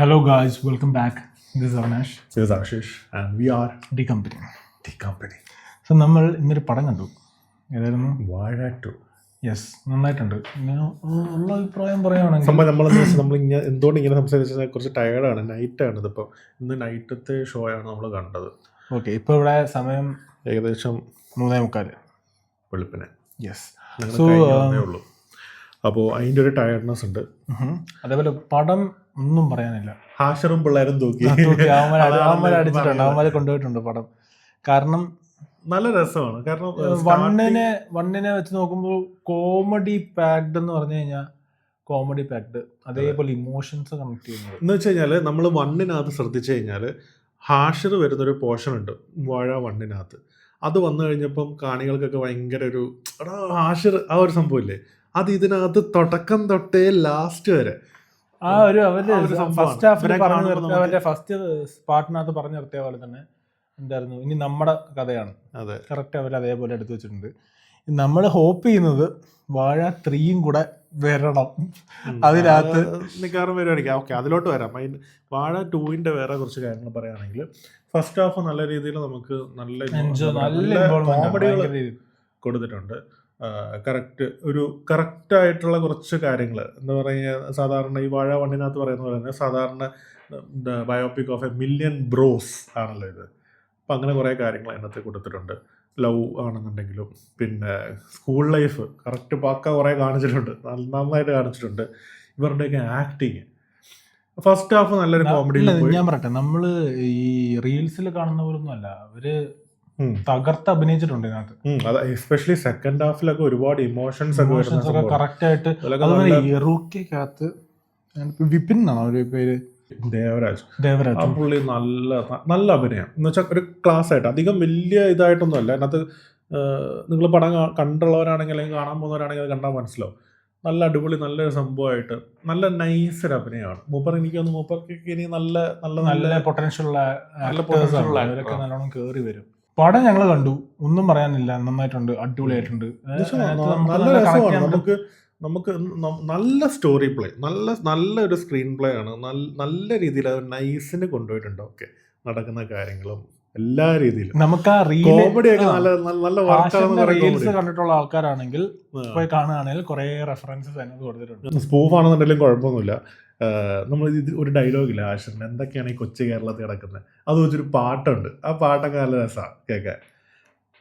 Hello guys, welcome back. This is Avinash, This is Ashish and we are D Company. The Company. So നമ്മൾ ഇന്നൊരു പടം കണ്ടു. ഏതായിരുന്നു? വാഴ 2. യെസ്, നന്നായിട്ടുണ്ട്. ഇങ്ങനെ ഉള്ള അഭിപ്രായം പറയുകയാണെങ്കിൽ നമ്മളിങ്ങനെ എന്തുകൊണ്ട് ഇങ്ങനെ സംസാരിച്ചാൽ കുറച്ച് ടയർഡാണ്. നൈറ്റാണ് ഇതിപ്പോൾ. ഇന്ന് നൈറ്റത്തെ ഷോ ആണ് നമ്മൾ കണ്ടത്. ഓക്കെ, ഇപ്പോൾ ഇവിടെ സമയം ഏകദേശം 3:45 വെളുപ്പിനെ. യെസ്. സോ ഉള്ളൂ. അപ്പോൾ അതിൻ്റെ ഒരു ടയർഡ്നെസ് ഉണ്ട്. അതേപോലെ പടം ഒന്നും പറയാനില്ല. ഹാഷറും പിള്ളേരും തൂക്കി അവന്മാരെ അടിച്ചിട്ടുണ്ട്, അവന്മാരെ കൊണ്ടുപോയിട്ടുണ്ട് പടം. കാരണം നല്ല രസമാണ്. കാരണം വണ്ണിനെ വെച്ച് നോക്കുമ്പോൾ കോമഡി പാക്ഡ് എന്ന് പറഞ്ഞു കഴിഞ്ഞാൽ കോമഡി പാക്ഡ്, അതേപോലെ ഇമോഷൻസ് കണക്ട് ചെയ്യുന്നത് എന്ന് വെച്ച് കഴിഞ്ഞാൽ നമ്മൾ വണ്ണിനകത്ത് ശ്രദ്ധിച്ചു കഴിഞ്ഞാൽ ഹാഷർ വരുന്നൊരു പോർഷൻ ഉണ്ട് വാഴ വണ്ണിനകത്ത്. അത് വന്നു കഴിഞ്ഞപ്പം കാണികൾക്കൊക്കെ ഭയങ്കര ഒരു ഹാഷർ ആ ഒരു സംഭവമില്ലേ, അത് ഇതിനകത്ത് തുടക്കം തൊട്ടേ ലാസ്റ്റ് വരെ ആ ഒരു അവരുടെ ഫസ്റ്റ് ഹാഫിൽ പറഞ്ഞു നിർത്തിയ, അവരുടെ ഫസ്റ്റ് പാർട്ടിനകത്ത് പറഞ്ഞു നിർത്തിയ പോലെ തന്നെ എന്തായിരുന്നു, ഇനി നമ്മുടെ കഥയാണ്. അതെ, കറക്റ്റ് അവർ അതേപോലെ എടുത്തു വെച്ചിട്ടുണ്ട്. നമ്മൾ ഹോപ്പ് ചെയ്യുന്നത് വാഴ 3 കൂടെ വരണം അതിനകത്ത് മിക്കവാറും വരുമായിരിക്കും. ഓക്കെ, അതിലോട്ട് വരാം. വാഴ 2 വേറെ കുറച്ച് കാര്യങ്ങൾ പറയുകയാണെങ്കിൽ ഫസ്റ്റ് ഹാഫ് നല്ല രീതിയിൽ നമുക്ക് നല്ല കോമഡികൾ കൊടുത്തിട്ടുണ്ട്. കറക്റ്റായിട്ടുള്ള കുറച്ച് കാര്യങ്ങൾ എന്താ പറയുക, സാധാരണ ഈ വാഴ വണ്ണിനകത്ത് പറയുന്ന പോലെ തന്നെ സാധാരണ biopic of a million bros ആണല്ലോ ഇത്. അപ്പം അങ്ങനെ കുറേ കാര്യങ്ങൾ അതിനകത്ത് കൊടുത്തിട്ടുണ്ട്. ലവ് ആണെന്നുണ്ടെങ്കിലും പിന്നെ സ്കൂൾ ലൈഫ് കറക്റ്റ് പക്ക കുറേ കാണിച്ചിട്ടുണ്ട്, നന്നായിട്ട് കാണിച്ചിട്ടുണ്ട്. ഇവരുടെയൊക്കെ ആക്ടിങ് ഫസ്റ്റ് ഹാഫ് നല്ലൊരു കോമഡി. ഞാൻ പറയട്ടെ, നമ്മൾ ഈ റീൽസിൽ കാണുന്ന പോലൊന്നും അല്ല, അവര് തകർത്ത് അഭിനയിച്ചിട്ടുണ്ട് ഇതിനകത്ത്. എസ്പെഷ്യലി സെക്കൻഡ് ഹാഫിലൊക്കെ ഒരുപാട് ഇമോഷൻസ് ഒക്കെ കറക്റ്റ് ആയിട്ട്. റൂക്കിക്കകത്ത് വിപിൻ എന്നാണ് ഒരു പേര്, ദേവരാജ്. ആ പുള്ളി നല്ല അഭിനയം എന്ന് വെച്ചാൽ ഒരു ക്ലാസ് ആയിട്ട്, അധികം വലിയ ഇതായിട്ടൊന്നും അല്ല. അതിനകത്ത് നിങ്ങൾ പടം കണ്ടുള്ളവരാണെങ്കിൽ അല്ലെങ്കിൽ കാണാൻ പോകുന്നവരാണെങ്കിൽ അത് കണ്ടാൽ മനസ്സിലാവും. നല്ല അടിപൊളി നല്ലൊരു സംഭവമായിട്ട് നല്ല നൈസൊരു അഭിനയമാണ്. മൂപ്പർക്ക് ഇനി നല്ല പൊട്ടൻഷ്യൽ നല്ലോണം കയറി വരും. പടം ഞങ്ങൾ കണ്ടു, ഒന്നും പറയാനില്ല, നന്നായിട്ടുണ്ട്, അടിപൊളിയായിട്ടുണ്ട്. നല്ല രസമാണ്. നമുക്ക് നല്ല സ്റ്റോറി പ്ലേ, നല്ലൊരു സ്ക്രീൻ പ്ലേ ആണ്. നല്ല രീതിയിൽ അത് നൈസിന് കൊണ്ടുപോയിട്ടുണ്ട്. ഓക്കെ, നടക്കുന്ന കാര്യങ്ങളും എല്ലാ രീതിയിലും നമുക്ക് ആ കോമഡിയൊക്കെ നല്ല റീൽസ് കണ്ടിട്ടുള്ള ആൾക്കാരാണെങ്കിൽ പോയി കാണുകയാണെങ്കിൽ കുറെ റെഫറൻസസ് അതിനകത്ത് കൊടുത്തിട്ടുണ്ട്. സ്പൂഫ് ആണെന്നുണ്ടെങ്കിലും കുഴപ്പമൊന്നുമില്ല. നമ്മൾ ഒരു ഡയലോഗില്ല ആഷിറിന്, എന്തൊക്കെയാണ് ഈ കൊച്ചു കേരളത്തിൽ കിടക്കുന്നത്, അത് വെച്ചൊരു പാട്ടുണ്ട്. ആ പാട്ടൊക്കെ നല്ല രസമാണ് കേൾക്കാൻ.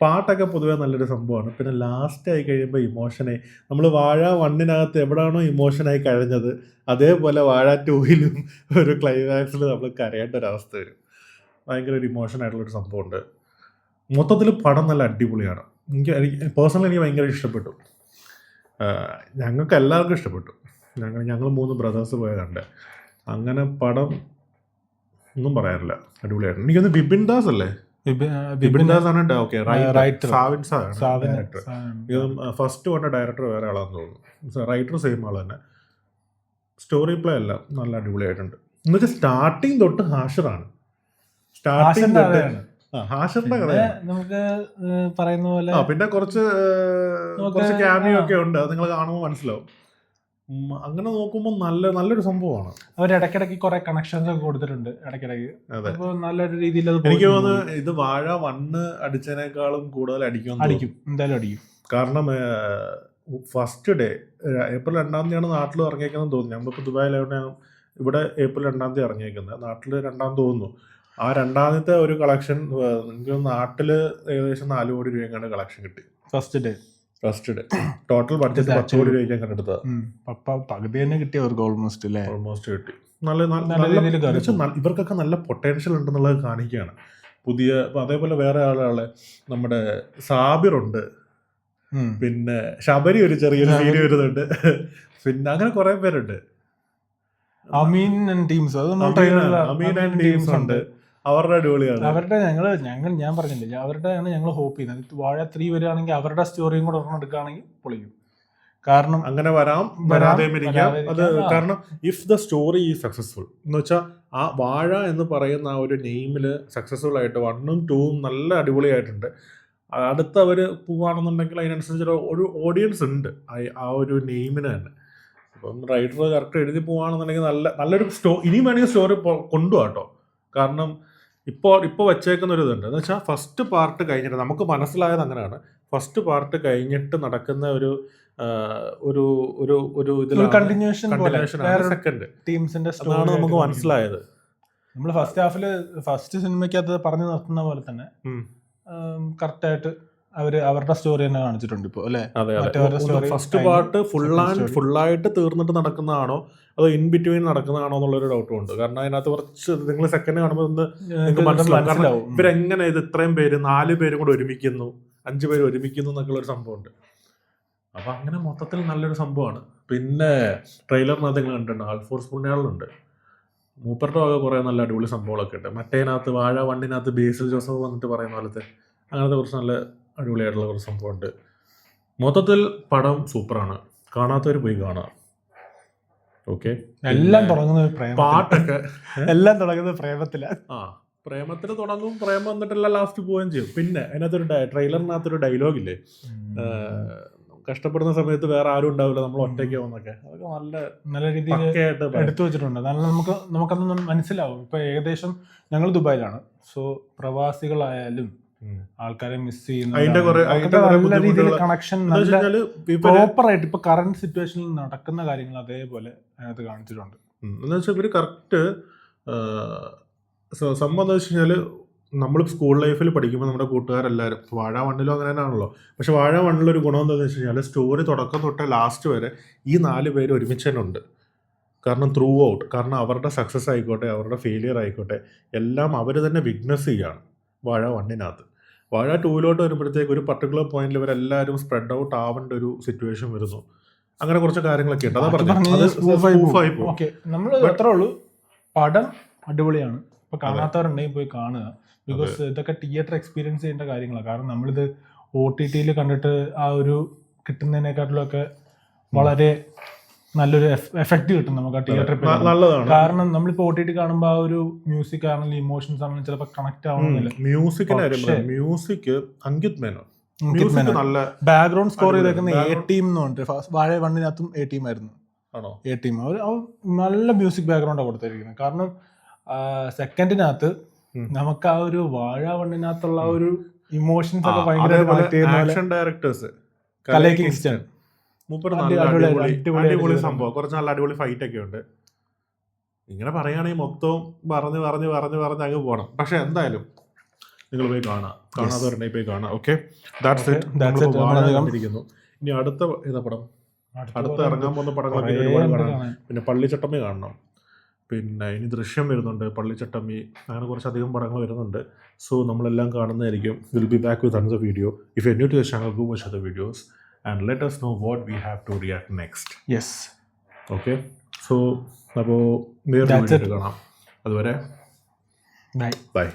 പാട്ടൊക്കെ പൊതുവേ നല്ലൊരു സംഭവമാണ്. പിന്നെ ലാസ്റ്റ് ആയി കഴിയുമ്പോൾ ഇമോഷനായി നമ്മൾ വാഴ 1 എവിടെയാണോ ഇമോഷനായി കഴിഞ്ഞത്, അതേപോലെ വാഴ 2 ഒരു ക്ലൈമാക്സിൽ നമ്മൾ കരയേണ്ട ഒരവസ്ഥ വരും. ഭയങ്കര ഒരു ഇമോഷനായിട്ടുള്ളൊരു സംഭവമുണ്ട്. മൊത്തത്തിൽ പടം നല്ല അടിപൊളിയാണ്. എനിക്ക് പേഴ്സണലി എനിക്ക് ഭയങ്കര ഇഷ്ടപ്പെട്ടു. ഞങ്ങൾക്ക് എല്ലാവർക്കും ഇഷ്ടപ്പെട്ടു. ഞങ്ങൾ 3 ബ്രദേഴ്സ് പോയതുണ്ട്. അങ്ങനെ പടം ഒന്നും പറയാനില്ല, അടിപൊളിയായിരുന്നു. എനിക്കൊന്ന് ബിപിൻ ദാസ് അല്ലേ, ബിപിൻ ദാസ് ആണ്. Okay, director. ഫസ്റ്റ് വന്ന ഡയറക്ടർ വേറെ ആളാന്ന് തോന്നുന്നു. റൈറ്റർ സെയിം ആൾ തന്നെ. സ്റ്റോറി പ്ലേ എല്ലാം നല്ല അടിപൊളിയായിട്ടുണ്ട്. എന്നുവെച്ചാൽ സ്റ്റാർട്ടിങ് തൊട്ട് ഹാഷറാണ്. ഹാഷറിന്റെ കഥയാണ് നമുക്ക് പറയുന്ന പോലെ. പിന്നെ കുറച്ച് ക്യാമിയോ ഒക്കെ ഉണ്ട്, അത് നിങ്ങൾ കാണുമ്പോൾ മനസ്സിലാവും. അങ്ങനെ നോക്കുമ്പോൾ നല്ലൊരു സംഭവമാണ്. അവർ ഇടയ്ക്കിടയ്ക്ക് കുറെ കണക്ഷൻസ് ഒക്കെ കൊടുത്തിട്ടുണ്ട് ഇടയ്ക്കിടയ്ക്ക്. നല്ലൊരു രീതിയിൽ എനിക്ക് തോന്നുന്നു ഇത് വാഴ 1 അടിച്ചതിനേക്കാളും കൂടുതൽ അടിക്കും, എന്തായാലും അടിക്കും. കാരണം ഫസ്റ്റ് ഡേ ഏപ്രിൽ 2 നാട്ടിൽ ഇറങ്ങിയേക്കുന്നത് തോന്നുന്നു. നമ്മളിപ്പോൾ ദുബായിലായിട്ട് ഇവിടെ ഏപ്രിൽ 2 ഇറങ്ങിയേക്കുന്നത്, നാട്ടിൽ 2 തോന്നുന്നു. ആ 2 ഒരു കളക്ഷൻ എനിക്ക് നാട്ടിൽ ഏകദേശം 4 കോടി രൂപയ്ക്കാണ് കളക്ഷൻ കിട്ടി ഫസ്റ്റ് ഡേ. ടോട്ടൽ ബഡ്ജറ്റ് 10 കോടി രൂപയ്ക്കാണ് കണ്ടെടുത്തത്. പകുതി തന്നെ കിട്ടി അവർക്ക് ഓൾമോസ്റ്റ് കിട്ടി. നല്ല ഇവർക്കൊക്കെ നല്ല പൊട്ടൻഷ്യൽ ഉണ്ടെന്നുള്ളത് കാണിക്കുകയാണ്. പുതിയ അതേപോലെ വേറെ ആളുകളെ നമ്മുടെ സാബിറുണ്ട്, പിന്നെ ശബരി ഒരു ചെറിയൊരു സീരി വരുന്നുണ്ട്, പിന്നെ അങ്ങനെ കുറെ പേരുണ്ട്. അമീൻ ആൻഡ് ടീംസ് ഉണ്ട്. അവരുടെ അടിപൊളിയാണ്. അവരുടെ ഞാൻ പറഞ്ഞില്ലേ, അവരുടെയാണ് ഞങ്ങൾ ഹോപ്പ് ചെയ്യുന്നത്. വാഴ 3 വരികയാണെങ്കിൽ അവരുടെ സ്റ്റോറിയും കൂടെ ഒരെണ്ണം എടുക്കുകയാണെങ്കിൽ പൊളിക്കും. കാരണം അങ്ങനെ വരാതെയും ഇരിക്കാം. അത് കാരണം if the story is successful എന്ന് വെച്ചാൽ ആ വാഴ എന്ന് പറയുന്ന ആ ഒരു നെയിമില് സക്സസ്ഫുൾ ആയിട്ട് 1ഉം 2ഉം നല്ല അടിപൊളിയായിട്ടുണ്ട്. അടുത്ത് അവർ പോവുകയാണെന്നുണ്ടെങ്കിൽ അതിനനുസരിച്ച് ഒരു ഓഡിയൻസ് ഉണ്ട് ആ ഒരു നെയിമിന് തന്നെ. അപ്പം റൈറ്റർ കറക്റ്റ് എഴുതി പോവാണെന്നുണ്ടെങ്കിൽ നല്ലൊരു ഇനിയും വേണമെങ്കിൽ സ്റ്റോറി കൊണ്ടുപോകാം കേട്ടോ. കാരണം ഇപ്പോൾ വെച്ചേക്കുന്ന ഒരു ഇതുണ്ട് എന്ന് വെച്ചാൽ ഫസ്റ്റ് പാർട്ട് കഴിഞ്ഞിട്ട് നമുക്ക് മനസ്സിലായത് അങ്ങനെയാണ്. ഫസ്റ്റ് പാർട്ട് കഴിഞ്ഞിട്ട് നടക്കുന്ന ഒരു ഇതിലാണ് കണ്ടിന്യൂഷൻ സെക്കൻഡ് ടീംസിന്റെ അതാണ് നമുക്ക് മനസ്സിലായത്. നമ്മൾ ഫസ്റ്റ് ഹാഫില് ഫസ്റ്റ് സിനിമയ്ക്കകത്ത് പറഞ്ഞു നിർത്തുന്ന പോലെ തന്നെ കറക്റ്റ് ആയിട്ട് അവരുടെ സ്റ്റോറി തന്നെ കാണിച്ചിട്ടുണ്ട് ഇപ്പൊ അല്ലെ. ഫസ്റ്റ് പാർട്ട് ഫുള്ളായിട്ട് തീർന്നിട്ട് നടക്കുന്നതാണോ അതോ ഇൻ ബിറ്റ്വീൻ നടക്കുന്നതാണോ എന്നുള്ളൊരു ഡൗട്ടും ഉണ്ട്. കാരണം അതിനകത്ത് കുറച്ച് നിങ്ങൾ സെക്കൻഡ് കാണുമ്പോൾ നിങ്ങൾക്ക് മനസ്സിലാവും ഇവരെങ്ങനെ ഇത് ഇത്രയും പേര് 4 പേരും കൂടെ ഒരുമിക്കുന്നു, 5 പേര് ഒരുമിക്കുന്നു എന്നൊക്കെ ഉള്ളൊരു സംഭവമുണ്ട്. അപ്പൊ അങ്ങനെ മൊത്തത്തിൽ നല്ലൊരു സംഭവമാണ്. പിന്നെ ട്രെയിലറിനകത്ത് നിങ്ങൾ കണ്ടിട്ടുണ്ട് ആൽഫോൺസ് പുണ്യാളുണ്ട്, മൂപ്പരുടെ വക കുറേ നല്ല അടിപൊളി സംഭവങ്ങളൊക്കെ ഉണ്ട്. മറ്റേനകത്ത് വാഴ 1 ബേസിൽ ജോസഫ് വന്നിട്ട് പറയുന്ന പോലത്തെ അങ്ങനത്തെ കുറച്ച് നല്ല അടിപൊളിയായിട്ടുള്ള കുറച്ച് സംഭവമുണ്ട്. മൊത്തത്തിൽ പടം സൂപ്പറാണ്, കാണാത്തവർ പോയി കാണാം. ഓക്കെ, എല്ലാം തുടങ്ങുന്നത് പാട്ടൊക്കെ എല്ലാം തുടങ്ങുന്നത് പ്രേമത്തിലാണ്. പ്രേമത്തിൽ തുടങ്ങും, പ്രേമം എന്നിട്ടെല്ലാം ലാസ്റ്റ് പോവുകയും ചെയ്യും. പിന്നെ അതിനകത്തൊരു ട്രെയിലറിനകത്തൊരു ഡയലോഗില്ലേ, കഷ്ടപ്പെടുന്ന സമയത്ത് വേറെ ആരും ഉണ്ടാവില്ല, നമ്മൾ ഒറ്റയ്ക്കാവുന്നൊക്കെ, അതൊക്കെ നല്ല രീതിയിൽ എടുത്തു വെച്ചിട്ടുണ്ട്. നമുക്കതൊന്നും മനസ്സിലാവും. ഇപ്പൊ ഏകദേശം ഞങ്ങൾ ദുബായിലാണ്, സോ പ്രവാസികളായാലും ആൾക്കാരെ മിസ് ചെയ്യുന്ന നല്ല രീതിയിൽ കണക്ഷൻ പ്രോപ്പർ ആയിട്ട് ഇപ്പൊ കറന്റ് സിറ്റുവേഷനിൽ നടക്കുന്ന കാര്യങ്ങൾ അതേപോലെ അതിനകത്ത് കാണിച്ചിട്ടുണ്ട്. എന്ന് വെച്ചാൽ ഇവര് കറക്റ്റ് സംഭവം എന്താ വെച്ച് കഴിഞ്ഞാല് നമ്മൾ സ്കൂൾ ലൈഫിൽ പഠിക്കുമ്പോൾ നമ്മുടെ കൂട്ടുകാരെല്ലാവരും വാഴ 1 അങ്ങനെ തന്നെയാണല്ലോ. പക്ഷെ വാഴ 1 ഒരു ഗുണം എന്താണെന്ന് വെച്ച് കഴിഞ്ഞാൽ സ്റ്റോറി തുടക്കം തൊട്ട് ലാസ്റ്റ് വരെ ഈ 4 പേര് ഒരുമിച്ച് തന്നെ ഉണ്ട്. കാരണം ത്രൂ ഔട്ട്, കാരണം അവരുടെ സക്സസ് ആയിക്കോട്ടെ അവരുടെ ഫെയിലിയർ ആയിക്കോട്ടെ എല്ലാം അവർ തന്നെ വിറ്റ്നസ് ചെയ്യുകയാണ് വാഴ 1. വാഴ 2 വരുമ്പോഴത്തേക്ക് ഒരു പർട്ടിക്കുലർ പോയിന്റിൽ ഇവരെല്ലാവരും സ്പ്രെഡ് ഔട്ട് ആവേണ്ട ഒരു സിറ്റുവേഷൻ വരുന്നു. അങ്ങനെ കുറച്ച് കാര്യങ്ങളൊക്കെ ഉണ്ട്. അതാ പറഞ്ഞത് നമ്മൾ അത്രേ ഉള്ളൂ. പടം അടിപൊളിയാണ്. ഇപ്പൊ കാണാത്തവരുണ്ടെങ്കിൽ പോയി കാണുക. ബിക്കോസ് ഇതൊക്കെ തിയേറ്റർ എക്സ്പീരിയൻസ് ചെയ്യേണ്ട കാര്യങ്ങളാണ്. കാരണം നമ്മളിത് OTT കണ്ടിട്ട് ആ ഒരു കിട്ടുന്നതിനെക്കാട്ടിലും ഒക്കെ വളരെ നല്ലൊരു എഫക്റ്റ് കിട്ടും നമുക്ക് ആ തിയേറ്ററിൽ. കാരണം നമ്മളിപ്പോ OTT കാണുമ്പോൾ ആ ഒരു മ്യൂസിക് ആണെങ്കിലും ഇമോഷൻസ് ആണെങ്കിലും ചിലപ്പോൾ കണക്ട് ആവുന്നില്ല. മ്യൂസിക് അങ്കിത് മേനോൻ നല്ല ബാക്ക്ഗ്രൗണ്ട് സ്കോർ ചെയ്തേക്കുന്ന A-Team എന്ന് പറഞ്ഞിട്ട് വാഴ 1 A-Team ആയിരുന്നു. A-Team നല്ല മ്യൂസിക് ബാക്ക്ഗ്രൗണ്ടാണ് കൊടുത്തിരിക്കുന്നത്. കാരണം സെക്കൻഡിനകത്ത് നമുക്ക് ആ ഒരു വാഴ 1 ഒരു ഇമോഷൻസ് ഒക്കെ ഭയങ്കര ഡയറക്ടേഴ്സ് അടിപൊളി സംഭവം, കുറച്ച് നല്ല അടിപൊളി ഫൈറ്റ് ഒക്കെ ഉണ്ട്. ഇങ്ങനെ പറയുകയാണെങ്കിൽ മൊത്തം പറഞ്ഞ് അങ്ങ് പോകണം. പക്ഷെ എന്തായാലും നിങ്ങൾ പോയി കാണാത്തവരുണ്ടെങ്കിൽ പോയി കാണാം. Okay, that's it. ഇനി അടുത്ത ഏതാ പടം, അടുത്ത ഇറങ്ങാൻ പോകുന്ന പടങ്ങളൊക്കെ ഒരുപാട് കാണാം. പിന്നെ പള്ളിച്ചട്ടമ്മി കാണണം, പിന്നെ ഇനി ദൃശ്യം വരുന്നുണ്ട്, പള്ളിച്ചട്ടമ്മി, അങ്ങനെ കുറച്ചധികം പടങ്ങൾ വരുന്നുണ്ട്. സോ നമ്മളെല്ലാം കാണുന്നതായിരിക്കും. Will be back with another video. If you are new to the channel, go watch the videos and let us know what we have to react next. Yes. Okay. So, അപ്പോൾ വേറെ video കാണാം. അതുവരെ by.